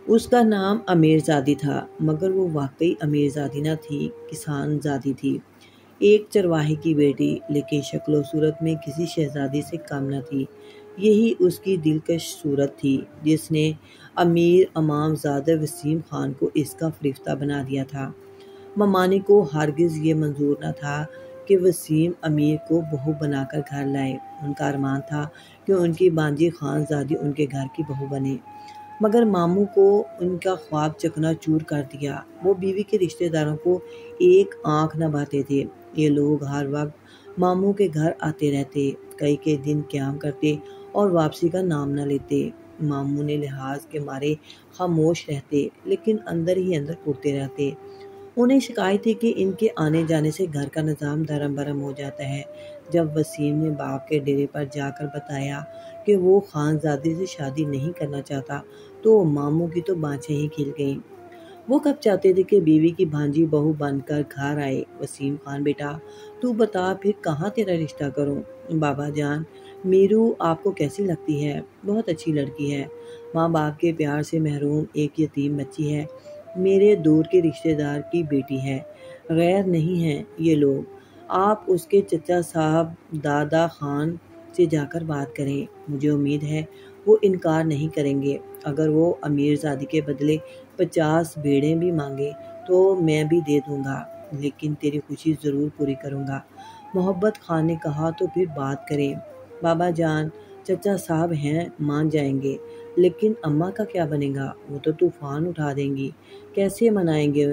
اس کا نام امیر زادی تھا، مگر وہ واقعی امیر زادی نہ تھی، کسان زادی تھی، ایک چرواہے کی بیٹی، لیکن شکل و صورت میں کسی شہزادی سے کم نہ تھی۔ یہی اس کی دلکش صورت تھی جس نے امیر امام زادہ وسیم خان کو اس کا فرشتہ بنا دیا تھا۔ ممالک کو ہرگز یہ منظور نہ تھا کہ وسیم امیر کو بہو بنا کر گھر لائے۔ ان کا ارمان تھا کہ ان کی بانجی خان زادی ان کے گھر کی بہو بنے، مگر ماموں کو ان کا خواب چکنا چور کر دیا۔ وہ بیوی کے رشتہ داروں کو ایک آنکھ نہ بھاتے تھے۔ یہ لوگ ہر وقت ماموں کے گھر آتے رہتے، کئی دن قیام کرتے اور واپسی کا نام نہ لیتے۔ ماموں نے لحاظ کے مارے خاموش رہتے، لیکن اندر ہی اندر کوڑتے رہتے۔ انہیں شکایت تھی کہ ان کے آنے جانے سے گھر کا نظام دھرم برہم ہو جاتا ہے۔ جب وسیم نے باپ کے ڈیرے پر جا کر بتایا کہ وہ خان زادی سے شادی نہیں کرنا چاہتا تو ماموں کی تو بانچیں ہی کھل گئیں۔ وہ کب چاہتے تھے کہ بیوی کی بھانجی بہو بن کر گھر آئے۔ وسیم خان بیٹا، تو بتا پھر کہاں تیرا رشتہ کروں؟ بابا جان، میرو آپ کو کیسی لگتی ہے؟ بہت اچھی لڑکی ہے، ماں باپ کے پیار سے محروم ایک یتیم بچی ہے، میرے دور کے رشتہ دار کی بیٹی ہے، غیر نہیں ہیں یہ لوگ۔ آپ اس کے چچا صاحب دادا خان سے جا کر بات کریں، مجھے امید ہے وہ انکار نہیں کریں گے۔ اگر وہ امیر زادی کے بدلے 50 بھیڑیں بھی مانگے تو میں بھی دے دوں گا، لیکن تیری خوشی ضرور پوری کروں گا۔ محبت خان نے کہا تو پھر بات کریں۔ بابا جان، چچا صاحب ہیں، مان جائیں گے، لیکن اماں کا کیا بنے گا؟ وہ تو طوفان اٹھا دیں گی۔ کیسے منائیں گے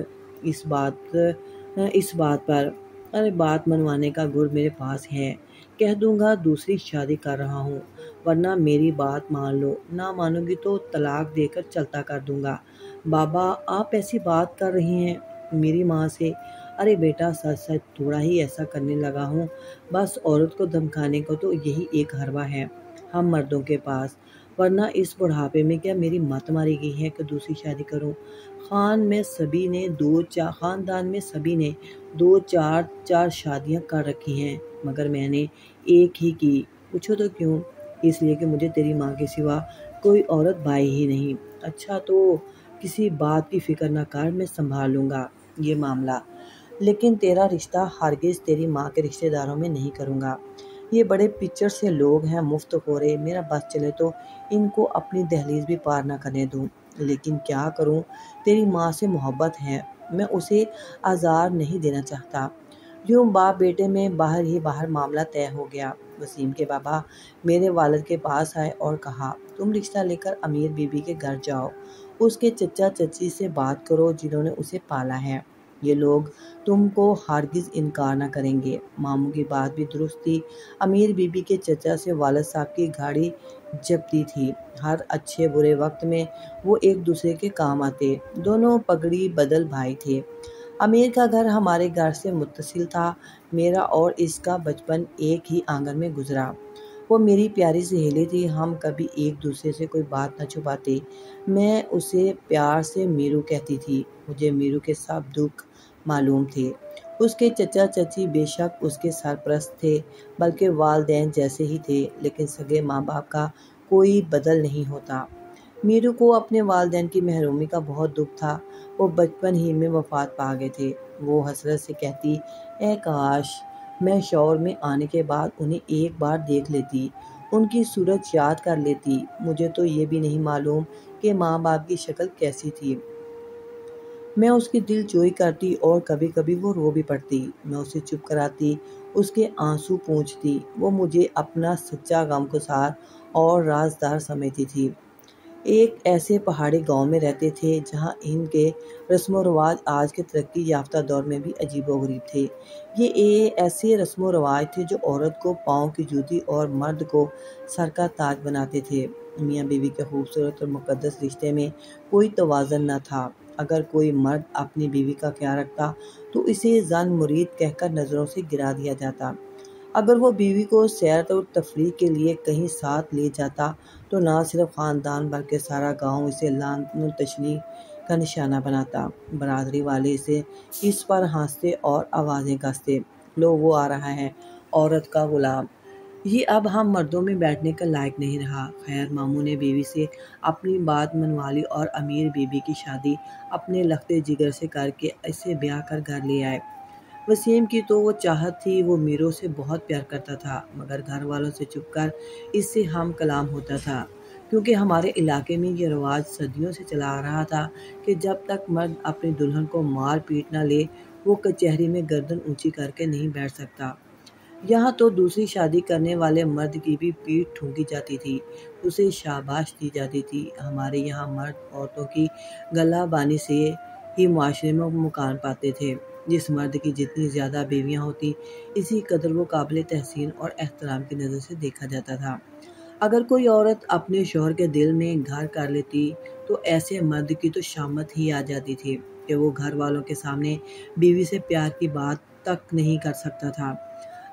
اس بات پر؟ ارے بات منوانے کا گڑ میرے پاس ہے، کہہ دوں گا دوسری شادی کر رہا ہوں، ورنہ میری بات مان لو، نہ مانو گی تو طلاق دے کر چلتا کر دوں گا۔ بابا، آپ ایسی بات کر رہی ہیں میری ماں سے؟ ارے بیٹا، سچ سچ تھوڑا ہی ایسا کرنے لگا ہوں، بس عورت کو دھمکانے کو تو یہی ایک حربہ ہے ہم مردوں کے پاس، ورنہ اس بڑھاپے میں کیا میری مت ماری گئی ہے کہ دوسری شادی کروں؟ خاندان میں سبھی نے دو چار شادیاں کر رکھی ہیں، مگر میں نے ایک ہی کی۔ پوچھو تو کیوں؟ اس لیے کہ مجھے تیری ماں کے سوا کوئی عورت بھائی ہی نہیں۔ اچھا تو کسی بات کی فکر نہ کر، میں سنبھال لوں گا یہ معاملہ، لیکن تیرا رشتہ ہرگز تیری ماں کے رشتہ داروں میں نہیں کروں گا۔ یہ بڑے پچڑ سے لوگ ہیں، مفت خورے، میرا بس چلے تو ان کو اپنی دہلیز بھی پار نہ کرنے دوں، لیکن کیا کروں، تیری ماں سے محبت ہے، میں اسے آزار نہیں دینا چاہتا۔ یوں باپ بیٹے میں باہر ہی باہر معاملہ طے ہو گیا۔ وسیم کے بابا میرے والد کے پاس آئے اور کہا، تم رشتہ لے کر امیر بی بی کے گھر جاؤ، اس کے چچا چچی سے بات کرو جنہوں نے اسے پالا ہے، یہ لوگ تم کو ہرگز انکار نہ کریں گے۔ ماموں کی بات بھی درست تھی، امیر بی بی کے چچا سے والد صاحب کی گاڑی جبتی تھی، ہر اچھے برے وقت میں وہ ایک دوسرے کے کام آتے، دونوں پگڑی بدل بھائی تھے۔ امیر کا گھر ہمارے گھر سے متصل تھا، میرا اور اس کا بچپن ایک ہی آنگن میں گزرا۔ وہ میری پیاری سہیلی تھی، ہم کبھی ایک دوسرے سے کوئی بات نہ چھپاتے۔ میں اسے پیار سے میرو کہتی تھی، مجھے میرو کے سب دکھ معلوم تھے۔ اس کے چچا چچی بے شک اس کے سرپرست تھے، بلکہ والدین جیسے ہی تھے، لیکن سگے ماں باپ کا کوئی بدل نہیں ہوتا۔ میرو کو اپنے والدین کی محرومی کا بہت دکھ تھا، وہ بچپن ہی میں وفات پا گئے تھے۔ وہ حسرت سے کہتی، اے کاش میں شعور میں آنے کے بعد انہیں ایک بار دیکھ لیتی، ان کی صورت یاد کر لیتی۔ مجھے تو یہ بھی نہیں معلوم کہ ماں باپ کی شکل کیسی تھی۔ میں اس کی دل جوئی کرتی اور کبھی کبھی وہ رو بھی پڑتی، میں اسے چپ کراتی، اس کے آنسو پونچھتی، وہ مجھے اپنا سچا غمگسار اور رازدار سمجھتی تھی۔ ایک ایسے پہاڑی گاؤں میں رہتے تھے جہاں ان کے رسم و رواج آج کے ترقی یافتہ دور میں بھی عجیب و غریب تھے۔ یہ ایسے رسم و رواج تھے جو عورت کو پاؤں کی جوتی اور مرد کو سر کا تاج بناتے تھے۔ میاں بیوی کے خوبصورت اور مقدس رشتے میں کوئی توازن نہ تھا۔ اگر کوئی مرد اپنی بیوی کا خیال رکھتا تو اسے زن مرید کہہ کر نظروں سے گرا دیا جاتا۔ اگر وہ بیوی کو سیر و تفریح کے لیے کہیں ساتھ لے جاتا تو نہ صرف خاندان بلکہ سارا گاؤں اسے لعنت و تشنیع کا نشانہ بناتا۔ برادری والے اس پر ہنستے اور آوازیں کستے، لو وہ آ رہا ہے، عورت کا غلام۔ یہ اب ہم مردوں میں بیٹھنے کا لائق نہیں رہا۔ خیر ماموں نے بیوی سے اپنی بات منوا لی اور امیر بی بی کی شادی اپنے لختے جگر سے کر کے اسے بیاہ کر گھر لے آئے۔ وسیم کی تو وہ چاہت تھی، وہ میرو سے بہت پیار کرتا تھا، مگر گھر والوں سے چھپ کر اس سے ہم کلام ہوتا تھا، کیونکہ ہمارے علاقے میں یہ رواج صدیوں سے چلا آ رہا تھا کہ جب تک مرد اپنی دلہن کو مار پیٹ نہ لے وہ کچہری میں گردن اونچی کر کے نہیں بیٹھ سکتا۔ یہاں تو دوسری شادی کرنے والے مرد کی بھی پیٹھ ٹھونکی جاتی تھی، اسے شاباش دی جاتی تھی۔ ہمارے یہاں مرد عورتوں کی گلہ بانی سے ہی معاشرے میں مکان پاتے تھے۔ جس مرد کی جتنی زیادہ بیویاں ہوتی اسی قدر وہ قابل تحسین اور احترام کی نظر سے دیکھا جاتا تھا۔ اگر کوئی عورت اپنے شوہر کے دل میں گھر کر لیتی تو ایسے مرد کی تو شامت ہی آ جاتی تھی کہ وہ گھر والوں کے سامنے بیوی سے پیار کی بات تک نہیں کر سکتا تھا۔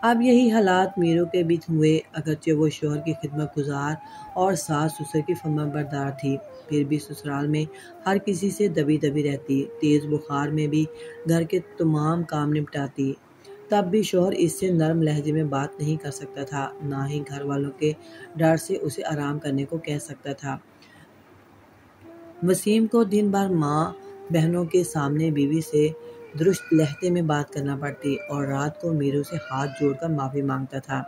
اب یہی حالات میرو کے بھی ہوئے، اگرچہ وہ شوہر کی خدمت گزار اور ساس سسر کی فرما بردار تھی، پھر بھی سسرال میں ہر کسی سے دبی دبی رہتی، تیز بخار میں بھی گھر کے تمام کام نپٹاتی۔ تب بھی شوہر اس سے نرم لہجے میں بات نہیں کر سکتا تھا، نہ ہی گھر والوں کے ڈر سے اسے آرام کرنے کو کہہ سکتا تھا۔ وسیم کو دن بھر ماں بہنوں کے سامنے بیوی سے درست لہجے میں بات کرنا پڑتی اور رات کو میرو سے ہاتھ جوڑ کر معافی مانگتا تھا۔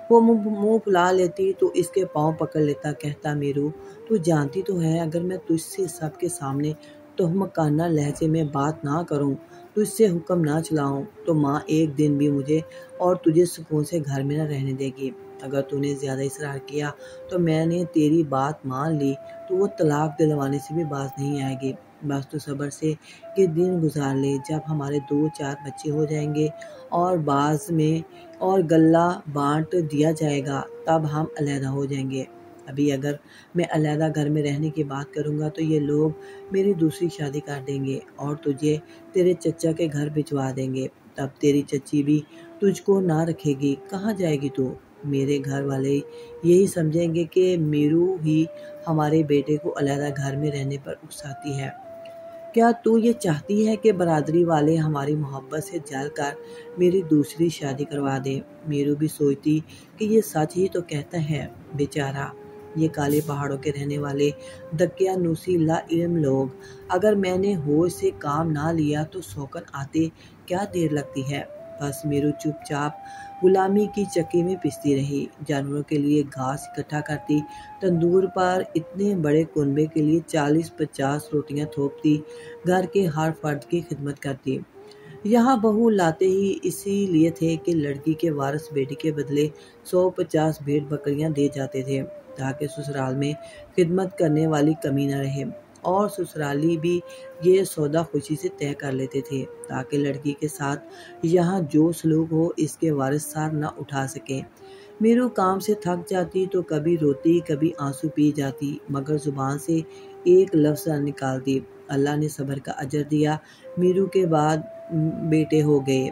وہ منہ پھلا لیتی تو اس کے پاؤں پکڑ لیتا، کہتا میرو تو جانتی تو ہے اگر میں تجھ سے سب کے سامنے تہمتانہ لہجے میں بات نہ کروں، تجھ سے حکم نہ چلاؤں تو ماں ایک دن بھی مجھے اور تجھے سکون سے گھر میں نہ رہنے دے گی۔ اگر تو نے زیادہ اصرار کیا تو میں نے تیری بات مان لی تو وہ طلاق دلوانے سے بھی باز نہیں آئے گی۔ بس تو صبر سے یہ دن گزار لے، جب ہمارے 2-4 بچے ہو جائیں گے اور بعض میں اور غلہ بانٹ دیا جائے گا تب ہم علیحدہ ہو جائیں گے۔ ابھی اگر میں علیحدہ گھر میں رہنے کی بات کروں گا تو یہ لوگ میری دوسری شادی کر دیں گے اور تجھے تیرے چچا کے گھر بھجوا دیں گے، تب تیری چچی بھی تجھ کو نہ رکھے گی، کہاں جائے گی تو؟ میرے گھر والے یہی سمجھیں گے کہ میرو ہی ہمارے بیٹے کو علیحدہ گھر میں رہنے پر اکساتی ہے۔ کیا تو یہ چاہتی ہے کہ برادری والے ہماری محبت سے جل کر میری دوسری شادی کروا دیں؟ میرو بھی سوچتی کہ یہ سچ ہی تو کہتا ہے، بیچارہ یہ کالے پہاڑوں کے رہنے والے دقیانوسی لا علم لوگ۔ اگر میں نے ہوش سے کام نہ لیا تو سوکن آتے کیا دیر لگتی ہے؟ بس میرو چپ چاپ غلامی کی چکی میں پستی رہی، جانوروں کے لیے گھاس اکٹھا کرتی، تندور پر اتنے بڑے کنبے کے لیے 40-50 روٹیاں تھوپتی، گھر کے ہر فرد کی خدمت کرتی۔ یہاں بہو لاتے ہی اسی لیے تھے کہ لڑکی کے وارث بیٹی کے بدلے 150 بھیڑ بکریاں دے جاتے تھے تاکہ سسرال میں خدمت کرنے والی کمی نہ رہے، اور سسرالی بھی یہ سودا خوشی سے طے کر لیتے تھے تاکہ لڑکی کے ساتھ یہاں جو سلوک ہو اس کے وارث سر نہ اٹھا سکیں۔ میرو کام سے تھک جاتی تو کبھی روتی کبھی آنسو پی جاتی، مگر زبان سے ایک لفظ نہ نکالتی۔ اللہ نے صبر کا اجر دیا، میرو کے بعد بیٹے ہو گئے۔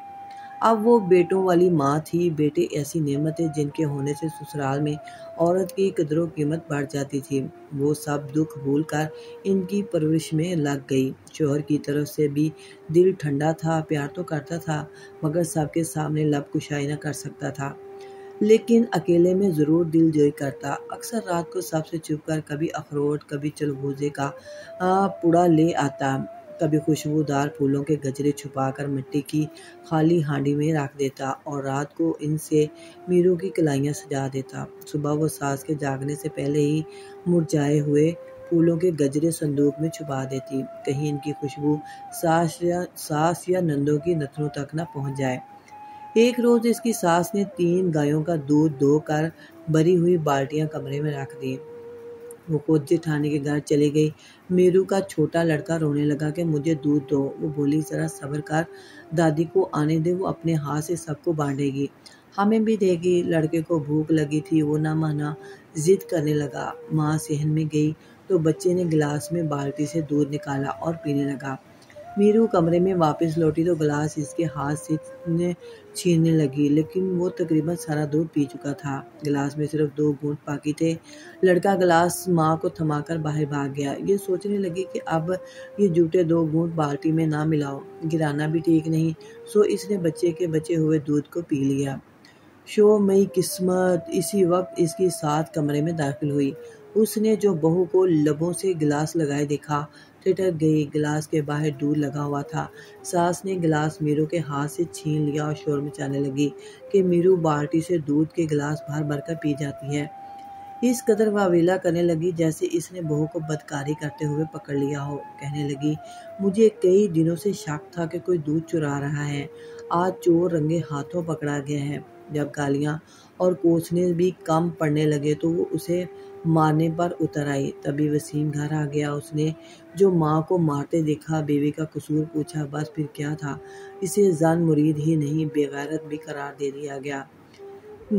اب وہ بیٹوں والی ماں تھی۔ بیٹے ایسی نعمت ہے جن کے ہونے سے سسرال میں عورت کی قدر و قیمت بڑھ جاتی تھی۔ وہ سب دکھ بھول کر ان کی پرورش میں لگ گئی۔ شوہر کی طرف سے بھی دل ٹھنڈا تھا، پیار تو کرتا تھا مگر سب کے سامنے لب کشائی نہ کر سکتا تھا، لیکن اکیلے میں ضرور دل جوئی کرتا۔ اکثر رات کو سب سے چھپ کر کبھی اخروٹ کبھی چلغوزے کا پوڑا لے آتا، کبھی خوشبودار پھولوں کے گجرے چھپا کر مٹی کی خالی ہانڈی میں رکھ دیتا اور رات کو ان سے میرو کی کلائیاں سجا دیتا۔ صبح وہ ساس کے جاگنے سے پہلے ہی مرجھائے ہوئے پھولوں کے گجرے صندوق میں چھپا دیتی، کہیں ان کی خوشبو ساس یا نندوں کی نتنوں تک نہ پہنچ جائے۔ ایک روز اس کی ساس نے 3 گایوں کا دودھ دو کر بھری ہوئی بالٹیاں کمرے میں رکھ دیں۔ وہ خود جیٹھانی کے گھر چلی گئی۔ میرو کا چھوٹا لڑکا رونے لگا کہ مجھے دودھ دو۔ وہ بولی ذرا صبر کر، دادی کو آنے دے، وہ اپنے ہاتھ سے سب کو بانٹے گی، ہمیں بھی دے گی۔ لڑکے کو بھوک لگی تھی، وہ نہ مانا ضد کرنے لگا۔ ماں صحن میں گئی تو بچے نے گلاس میں بالٹی سے دودھ نکالا اور پینے لگا۔ میرو کمرے میں واپس لوٹی تو گلاس اس کے ہاتھ سے چھیننے لگی، لیکن وہ تقریباً سارا دودھ پی چکا تھا، گلاس میں صرف 2 گھونٹ باقی تھے۔ لڑکا گلاس ماں کو تھما کر باہر بھاگ گیا۔ یہ سوچنے لگی کہ اب یہ جھوٹے 2 گھونٹ بالٹی میں نہ ملاؤ، گرانا بھی ٹھیک نہیں، سو اس نے بچے کے بچے ہوئے دودھ کو پی لیا۔ شومئی قسمت! اسی وقت اس کی ساتھ کمرے میں داخل ہوئی۔ اس نے جو بہو کو لبوں سے گلاس لگائے دیکھا، ٹھٹک گئی۔ گلاس کے باہر دودھ لگا ہوا تھا۔ ساس نے گلاس میرو کے ہاتھ سے چھین لیا اور شور مچانے لگی کہ میرو بالٹی سے دودھ کے گلاس بھر بھر کر پی جاتی ہے۔ اس قدر واویلا کرنے لگی جیسے اس نے بہو کو بدکاری کرتے ہوئے پکڑ لیا ہو۔ کہنے لگی، مجھے کئی دنوں سے شک تھا کہ کوئی دودھ چرا رہا ہے۔ آج چور رنگے ہاتھوں پکڑا گیا ہے۔ جب گالیاں اور کوسنے بھی کم پڑنے لگے تو وہ اسے مارنے پر اتر آئی۔ تبھی وسیم گھر آ گیا۔ اس نے جو ماں کو مارتے دیکھا، بیوی کا قصور پوچھا، بس پھر کیا تھا، اسے زن مرید ہی نہیں بے غیرت بھی قرار دے دیا گیا۔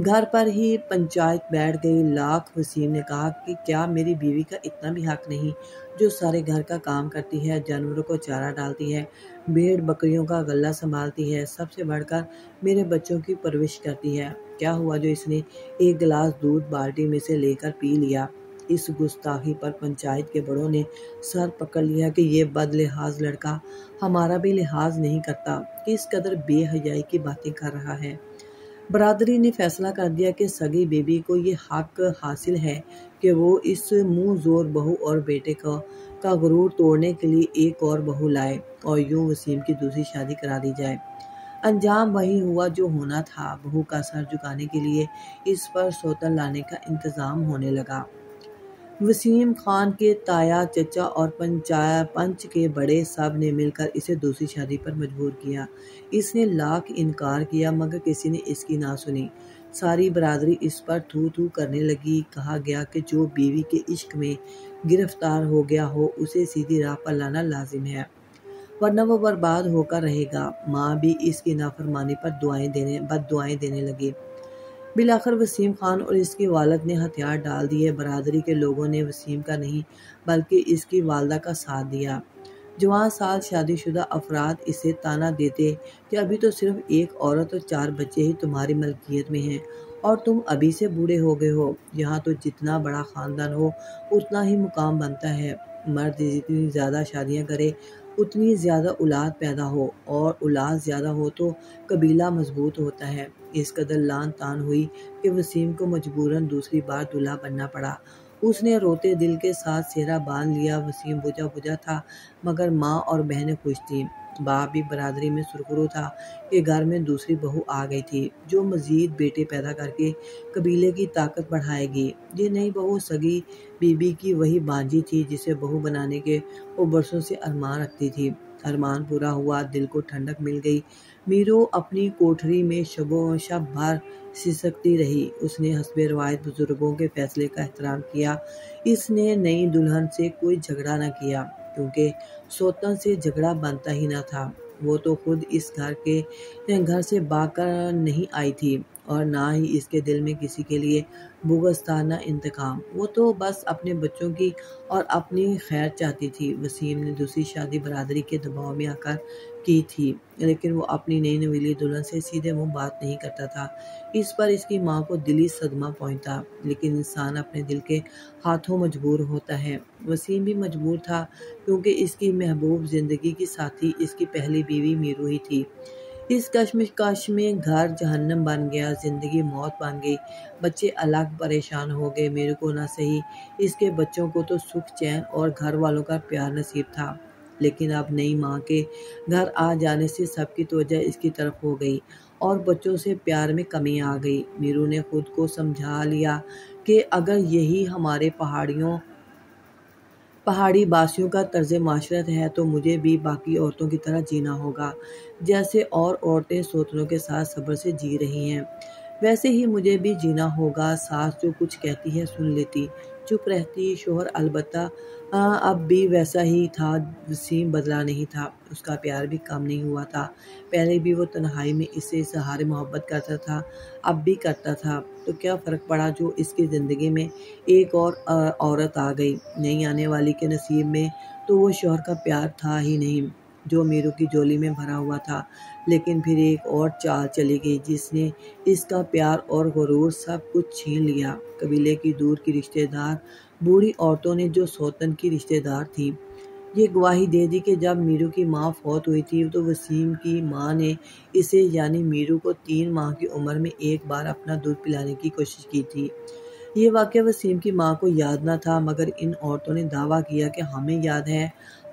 گھر پر ہی پنچایت بیٹھ گئی۔ لاکھ وسیم نے کہا کہ کیا میری بیوی کا اتنا بھی حق نہیں جو سارے گھر کا کام کرتی ہے، جانوروں کو چارہ ڈالتی ہے، بھیڑ بکریوں کا غلہ سنبھالتی ہے، سب سے بڑھ کر میرے بچوں کی پرورش کرتی ہے۔ کیا ہوا جو اس نے ایک گلاس دودھ بالٹی میں سے لے کر پی لیا؟ اس گستاخی پر پنچایت کے بڑوں نے سر پکڑ لیا کہ یہ بد لحاظ لڑکا ہمارا بھی لحاظ نہیں کرتا، کس قدر بے حیائی کی باتیں کر رہا ہے۔ برادری نے فیصلہ کر دیا کہ سگی بیوی کو یہ حق حاصل ہے کہ وہ اس منہ زور بہو اور بیٹے کا غرور توڑنے کے لیے ایک اور بہو لائے اور یوں وسیم کی دوسری شادی کرا دی جائے۔ انجام وہی ہوا جو ہونا تھا۔ بہو کا سر جھکانے کے لیے اس پر سوتن لانے کا انتظام ہونے لگا۔ وسیم خان کے تایا، چچا اور پنچ کے بڑے سب نے مل کر اسے دوسری شادی پر مجبور کیا۔ اس نے لاکھ انکار کیا مگر کسی نے اس کی نہ سنی۔ ساری برادری اس پر تھو تھو کرنے لگی۔ کہا گیا کہ جو بیوی کے عشق میں گرفتار ہو گیا ہو اسے سیدھی راہ پر لانا لازم ہے، ورنہ وہ برباد ہو کر رہے گا۔ ماں بھی اس کی نافرمانی پر بد دعائیں دینے لگی۔ بالآخر وسیم خان اور اس کی والد نے ہتھیار ڈال دیے۔ برادری کے لوگوں نے وسیم کا نہیں بلکہ اس کی والدہ کا ساتھ دیا۔ جوان سال شادی شدہ افراد اسے طعنہ دیتے کہ ابھی تو صرف ایک عورت اور 4 بچے ہی تمہاری ملکیت میں ہیں اور تم ابھی سے بوڑھے ہو گئے ہو۔ یہاں تو جتنا بڑا خاندان ہو اتنا ہی مقام بنتا ہے۔ مرد جتنی زیادہ شادیاں کرے اتنی زیادہ اولاد پیدا ہو، اور اولاد زیادہ ہو تو قبیلہ مضبوط ہوتا ہے۔ اس قدر لعن طعن ہوئی کہ وسیم کو مجبوراً دوسری بار دولہا بننا پڑا۔ اس نے روتے دل کے ساتھ سہرا باندھ لیا۔ وسیم بجھا بجھا تھا مگر ماں اور بہنیں خوش تھیں۔ باپ بھی برادری میں سرخرو تھا کہ گھر میں دوسری بہو آ گئی تھی جو مزید بیٹے پیدا کر کے قبیلے کی طاقت بڑھائے گی۔ یہ نئی بہو سگی بیوی کی وہی بانجی تھی جسے بہو بنانے کے وہ برسوں سے ارمان رکھتی تھی۔ ارمان پورا ہوا، دل کو ٹھنڈک مل گئی۔ میرو اپنی کوٹھری میں شب بھر سسکتی رہی۔ اس نے حسب روایت بزرگوں کے فیصلے کا احترام کیا۔ اس نے نئی دلہن سے کوئی جھگڑا نہ کیا کیونکہ سوتن سے جھگڑا بنتا ہی نہ تھا۔ وہ تو خود اس گھر سے بھاگ کر نہیں آئی تھی اور نہ ہی اس کے دل میں کسی کے لیے بغض تھا نہ انتقام۔ وہ تو بس اپنے بچوں کی اور اپنی خیر چاہتی تھی۔ وسیم نے دوسری شادی برادری کے دباؤ میں آ کر کی تھی لیکن وہ اپنی نئی نویلی دلہن سے سیدھے منہ بات نہیں کرتا تھا۔ اس پر اس کی ماں کو دلی صدمہ پہنچا، لیکن انسان اپنے دل کے ہاتھوں مجبور ہوتا ہے۔ وسیم بھی مجبور تھا کیونکہ اس کی محبوب زندگی کی ساتھی اس کی پہلی بیوی میرو ہی تھی۔ اس کشمکش میں گھر جہنم بن گیا، زندگی موت بن گئی۔ بچے الگ پریشان ہو گئے۔ میرے کو نہ سہی اس کے بچوں کو تو سکھ چین اور گھر والوں کا پیار نصیب تھا، لیکن اب نئی ماں کے گھر آ جانے سے سب کی توجہ اس کی طرف ہو گئی اور بچوں سے پیار میں کمی آ گئی۔ میرو نے خود کو سمجھا لیا کہ اگر یہی ہمارے پہاڑی باسیوں کا طرز معاشرت ہے تو مجھے بھی باقی عورتوں کی طرح جینا ہوگا۔ جیسے اور عورتیں سوتنوں کے ساتھ صبر سے جی رہی ہیں ویسے ہی مجھے بھی جینا ہوگا۔ ساس جو کچھ کہتی ہے سن لیتی، چپ رہتی۔ شوہر البتہ اب بھی ویسا ہی تھا۔ وسیم بدلا نہیں تھا، اس کا پیار بھی کم نہیں ہوا تھا۔ پہلے بھی وہ تنہائی میں اس سے اظہار محبت کرتا تھا، اب بھی کرتا تھا، تو کیا فرق پڑا جو اس کی زندگی میں ایک اور عورت آ گئی۔ نہیں آنے والی کے نصیب میں تو وہ شوہر کا پیار تھا ہی نہیں جو میرو کی جولی میں بھرا ہوا تھا۔ لیکن پھر ایک اور چال چلی گئی جس نے اس کا پیار اور غرور سب کچھ چھین لیا۔ قبیلے کی دور کی رشتہ دار بوڑھی عورتوں نے جو سوتن کی رشتہ دار تھیں، یہ گواہی دے دی کہ جب میرو کی ماں فوت ہوئی تھی تو وسیم کی ماں نے اسے یعنی میرو کو 3 ماہ کی عمر میں ایک بار اپنا دودھ پلانے کی کوشش کی تھی۔ یہ واقعہ وسیم کی ماں کو یاد نہ تھا، مگر ان عورتوں نے دعویٰ کیا کہ ہمیں یاد ہے،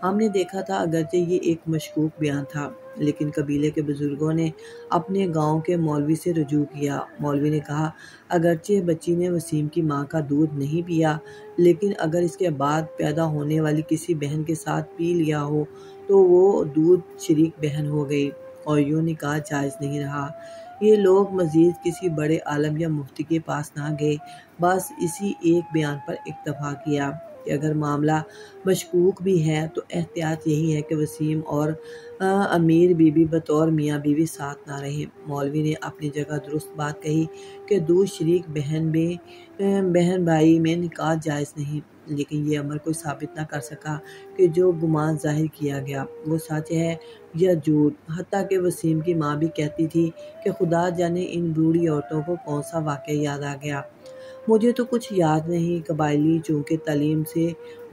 ہم نے دیکھا تھا۔ اگرچہ یہ ایک مشکوک بیان تھا، لیکن قبیلے کے بزرگوں نے اپنے گاؤں کے مولوی سے رجوع کیا۔ مولوی نے کہا اگرچہ بچی نے وسیم کی ماں کا دودھ نہیں پیا، لیکن اگر اس کے بعد پیدا ہونے والی کسی بہن کے ساتھ پی لیا ہو تو وہ دودھ شریک بہن ہو گئی اور یوں نکاح جائز نہیں رہا۔ یہ لوگ مزید کسی بڑے عالم یا مفتی کے پاس نہ گئے، بس اسی ایک بیان پر اکتفا کیا کہ اگر معاملہ مشکوک بھی ہے تو احتیاط یہی ہے کہ وسیم اور امیر بی بی بطور میاں بیوی ساتھ نہ رہیں۔ مولوی نے اپنی جگہ درست بات کہی کہ دودھ شریک بہن بھائی میں نکاح جائز نہیں، لیکن یہ امر کوئی ثابت نہ کر سکا کہ جو گمان ظاہر کیا گیا وہ سچ ہے یا جھوٹ۔ حتیٰ کہ وسیم کی ماں بھی کہتی تھی کہ خدا جانے ان بوڑھی عورتوں کو کون سا واقعہ یاد آ گیا۔ مجھے تو کچھ یاد نہیں۔ قبائلی چونکہ تعلیم سے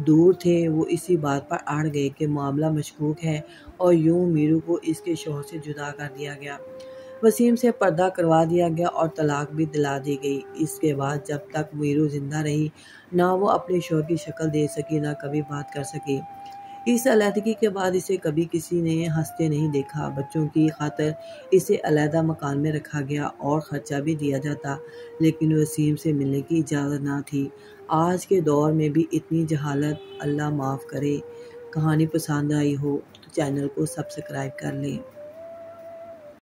دور تھے، وہ اسی بات پر اڑ گئے کہ معاملہ مشکوک ہے اور یوں میرو کو اس کے شوہر سے جدا کر دیا گیا۔ وسیم سے پردہ کروا دیا گیا اور طلاق بھی دلا دی گئی۔ اس کے بعد جب تک میرو زندہ رہی نہ وہ اپنے شوہر کی شکل دیکھ سکی نہ کبھی بات کر سکی۔ اس علیحدگی کے بعد اسے کبھی کسی نے ہنستے نہیں دیکھا۔ بچوں کی خاطر اسے علیحدہ مکان میں رکھا گیا اور خرچہ بھی دیا جاتا، لیکن وسیم سے ملنے کی اجازت نہ تھی۔ آج کے دور میں بھی اتنی جہالت، اللہ معاف کرے۔ کہانی پسند آئی ہو تو چینل کو سبسکرائب کر لیں۔